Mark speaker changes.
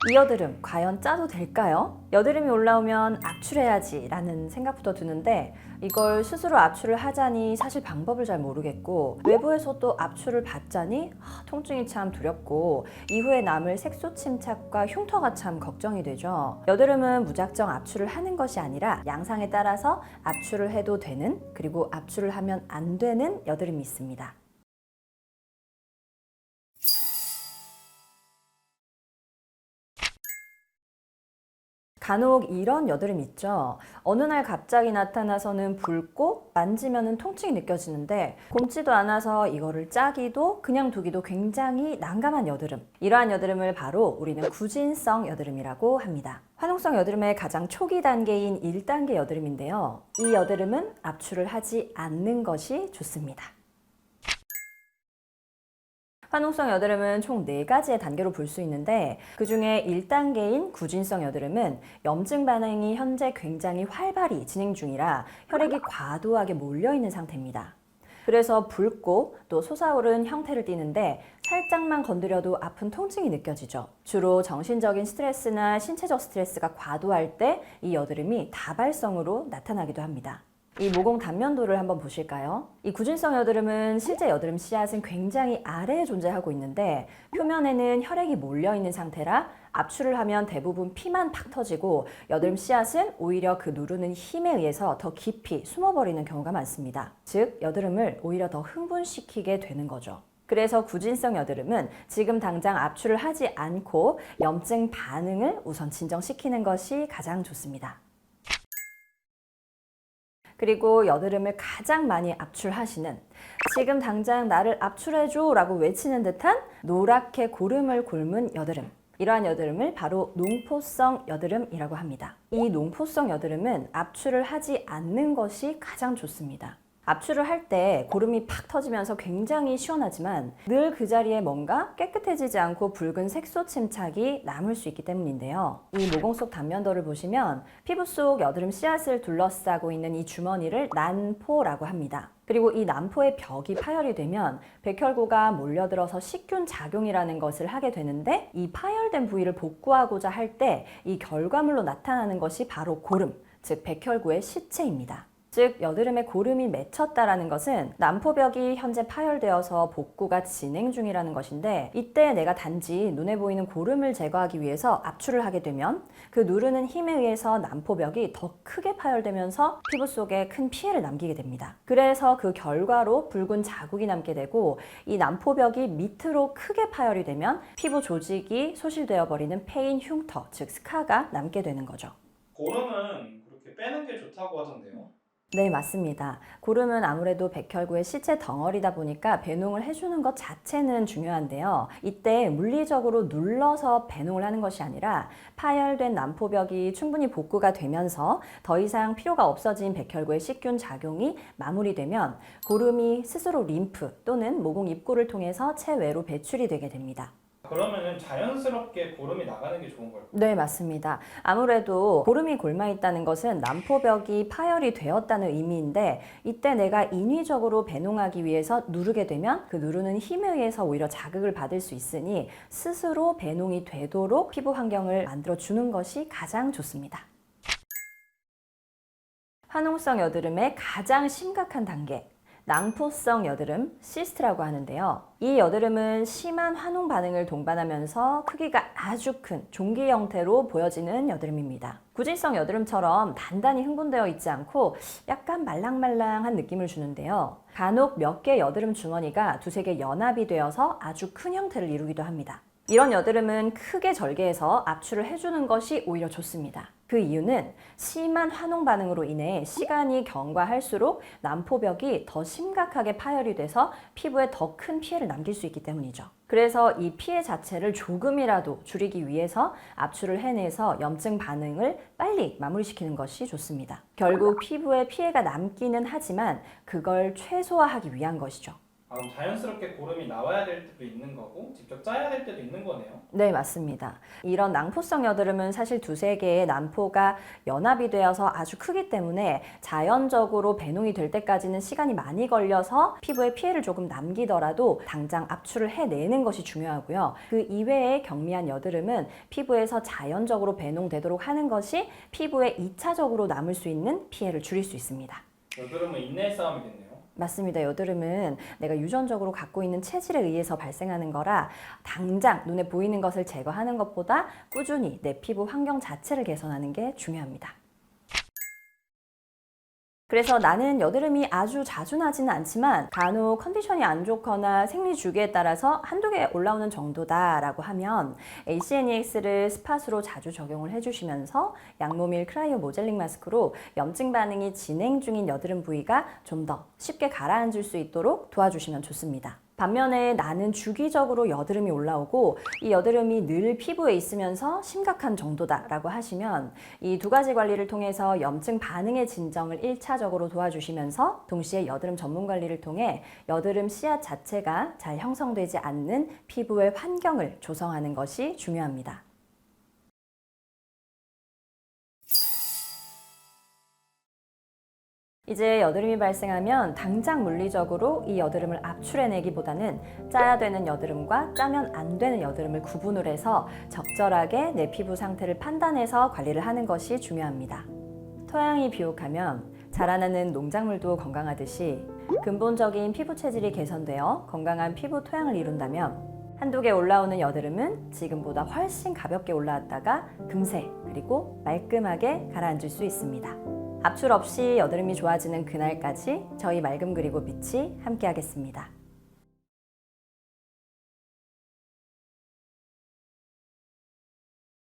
Speaker 1: 이 여드름 과연 짜도 될까요? 여드름이 올라오면 압출해야지 라는 생각부터 드는데 이걸 스스로 압출을 하자니 사실 방법을 잘 모르겠고 외부에서 또 압출을 받자니 통증이 참 두렵고 이후에 남을 색소 침착과 흉터가 참 걱정이 되죠. 여드름은 무작정 압출을 하는 것이 아니라 양상에 따라서 압출을 해도 되는 그리고 압출을 하면 안 되는 여드름이 있습니다. 간혹 이런 여드름 있죠. 어느 날 갑자기 나타나서는 붉고 만지면은 통증이 느껴지는데 곪지도 않아서 이거를 짜기도 그냥 두기도 굉장히 난감한 여드름. 이러한 여드름을 바로 우리는 구진성 여드름이라고 합니다. 화농성 여드름의 가장 초기 단계인 1단계 여드름인데요. 이 여드름은 압출을 하지 않는 것이 좋습니다. 화농성 여드름은 총 4가지의 단계로 볼 수 있는데 그 중에 1단계인 구진성 여드름은 염증 반응이 현재 굉장히 활발히 진행 중이라 혈액이 과도하게 몰려있는 상태입니다. 그래서 붉고 또 솟아오른 형태를 띠는데 살짝만 건드려도 아픈 통증이 느껴지죠. 주로 정신적인 스트레스나 신체적 스트레스가 과도할 때 이 여드름이 다발성으로 나타나기도 합니다. 이 모공 단면도를 한번 보실까요? 이 구진성 여드름은 실제 여드름 씨앗은 굉장히 아래에 존재하고 있는데 표면에는 혈액이 몰려있는 상태라 압출을 하면 대부분 피만 팍 터지고 여드름 씨앗은 오히려 그 누르는 힘에 의해서 더 깊이 숨어버리는 경우가 많습니다. 즉 여드름을 오히려 더 흥분시키게 되는 거죠. 그래서 구진성 여드름은 지금 당장 압출을 하지 않고 염증 반응을 우선 진정시키는 것이 가장 좋습니다. 그리고 여드름을 가장 많이 압출하시는 지금 당장 나를 압출해줘 라고 외치는 듯한 노랗게 고름을 곪은 여드름, 이러한 여드름을 바로 농포성 여드름이라고 합니다. 이 농포성 여드름은 압출을 하지 않는 것이 가장 좋습니다. 압출을 할 때 고름이 팍 터지면서 굉장히 시원하지만 늘 그 자리에 뭔가 깨끗해지지 않고 붉은 색소 침착이 남을 수 있기 때문인데요. 이 모공 속 단면도를 보시면 피부 속 여드름 씨앗을 둘러싸고 있는 이 주머니를 난포라고 합니다. 그리고 이 난포의 벽이 파열이 되면 백혈구가 몰려들어서 식균 작용이라는 것을 하게 되는데 이 파열된 부위를 복구하고자 할 때 이 결과물로 나타나는 것이 바로 고름, 즉 백혈구의 시체입니다. 즉 여드름에 고름이 맺혔다라는 것은 난포벽이 현재 파열되어서 복구가 진행 중이라는 것인데 이때 내가 단지 눈에 보이는 고름을 제거하기 위해서 압출을 하게 되면 그 누르는 힘에 의해서 난포벽이 더 크게 파열되면서 피부 속에 큰 피해를 남기게 됩니다. 그래서 그 결과로 붉은 자국이 남게 되고 이 난포벽이 밑으로 크게 파열이 되면 피부 조직이 소실되어 버리는 패인 흉터, 즉 스카가 남게 되는 거죠.
Speaker 2: 고름은 그렇게 빼는 게 좋다고 하던데요.
Speaker 1: 네, 맞습니다. 고름은 아무래도 백혈구의 시체 덩어리다 보니까 배농을 해주는 것 자체는 중요한데요. 이때 물리적으로 눌러서 배농을 하는 것이 아니라 파열된 난포벽이 충분히 복구가 되면서 더 이상 필요가 없어진 백혈구의 식균 작용이 마무리되면 고름이 스스로 림프 또는 모공 입구를 통해서 체외로 배출이 되게 됩니다.
Speaker 2: 그러면은 자연스럽게 고름이 나가는 게 좋은 걸까요?
Speaker 1: 네, 맞습니다. 아무래도 고름이 골마 있다는 것은 난포벽이 파열이 되었다는 의미인데 이때 내가 인위적으로 배농하기 위해서 누르게 되면 그 누르는 힘에 의해서 오히려 자극을 받을 수 있으니 스스로 배농이 되도록 피부 환경을 만들어주는 것이 가장 좋습니다. 화농성 여드름의 가장 심각한 단계, 낭포성 여드름, 시스트라고 하는데요. 이 여드름은 심한 화농 반응을 동반하면서 크기가 아주 큰 종기 형태로 보여지는 여드름입니다. 구진성 여드름처럼 단단히 흥분되어 있지 않고 약간 말랑말랑한 느낌을 주는데요. 간혹 몇 개 여드름 주머니가 두세 개 연합이 되어서 아주 큰 형태를 이루기도 합니다. 이런 여드름은 크게 절개해서 압출을 해주는 것이 오히려 좋습니다. 그 이유는 심한 화농 반응으로 인해 시간이 경과할수록 난포벽이 더 심각하게 파열이 돼서 피부에 더 큰 피해를 남길 수 있기 때문이죠. 그래서 이 피해 자체를 조금이라도 줄이기 위해서 압출을 해내서 염증 반응을 빨리 마무리시키는 것이 좋습니다. 결국 피부에 피해가 남기는 하지만 그걸 최소화하기 위한 것이죠.
Speaker 2: 그럼 자연스럽게 고름이 나와야 될 때도 있는 거고 직접 짜야 될 때도 있는 거네요.
Speaker 1: 네, 맞습니다. 이런 낭포성 여드름은 사실 두세 개의 난포가 연합이 되어서 아주 크기 때문에 자연적으로 배농이 될 때까지는 시간이 많이 걸려서 피부에 피해를 조금 남기더라도 당장 압출을 해내는 것이 중요하고요. 그 이외의 경미한 여드름은 피부에서 자연적으로 배농되도록 하는 것이 피부에 2차적으로 남을 수 있는 피해를 줄일 수 있습니다.
Speaker 2: 여드름은 인내의 싸움이겠네요.
Speaker 1: 맞습니다. 여드름은 내가 유전적으로 갖고 있는 체질에 의해서 발생하는 거라 당장 눈에 보이는 것을 제거하는 것보다 꾸준히 내 피부 환경 자체를 개선하는 게 중요합니다. 그래서 나는 여드름이 아주 자주 나지는 않지만 간혹 컨디션이 안 좋거나 생리 주기에 따라서 한두 개 올라오는 정도다라고 하면 ACNEX를 스팟으로 자주 적용을 해주시면서 양모밀 크라이오 모젤링 마스크로 염증 반응이 진행 중인 여드름 부위가 좀 더 쉽게 가라앉을 수 있도록 도와주시면 좋습니다. 반면에 나는 주기적으로 여드름이 올라오고 이 여드름이 늘 피부에 있으면서 심각한 정도다라고 하시면 이 두 가지 관리를 통해서 염증 반응의 진정을 1차적으로 도와주시면서 동시에 여드름 전문 관리를 통해 여드름 씨앗 자체가 잘 형성되지 않는 피부의 환경을 조성하는 것이 중요합니다. 이제 여드름이 발생하면 당장 물리적으로 이 여드름을 압출해내기보다는 짜야 되는 여드름과 짜면 안 되는 여드름을 구분을 해서 적절하게 내 피부 상태를 판단해서 관리를 하는 것이 중요합니다. 토양이 비옥하면 자라나는 농작물도 건강하듯이 근본적인 피부 체질이 개선되어 건강한 피부 토양을 이룬다면 한두 개 올라오는 여드름은 지금보다 훨씬 가볍게 올라왔다가 금세 그리고 말끔하게 가라앉을 수 있습니다. 압출 없이 여드름이 좋아지는 그날까지 저희 맑음 그리고 빛이 함께하겠습니다.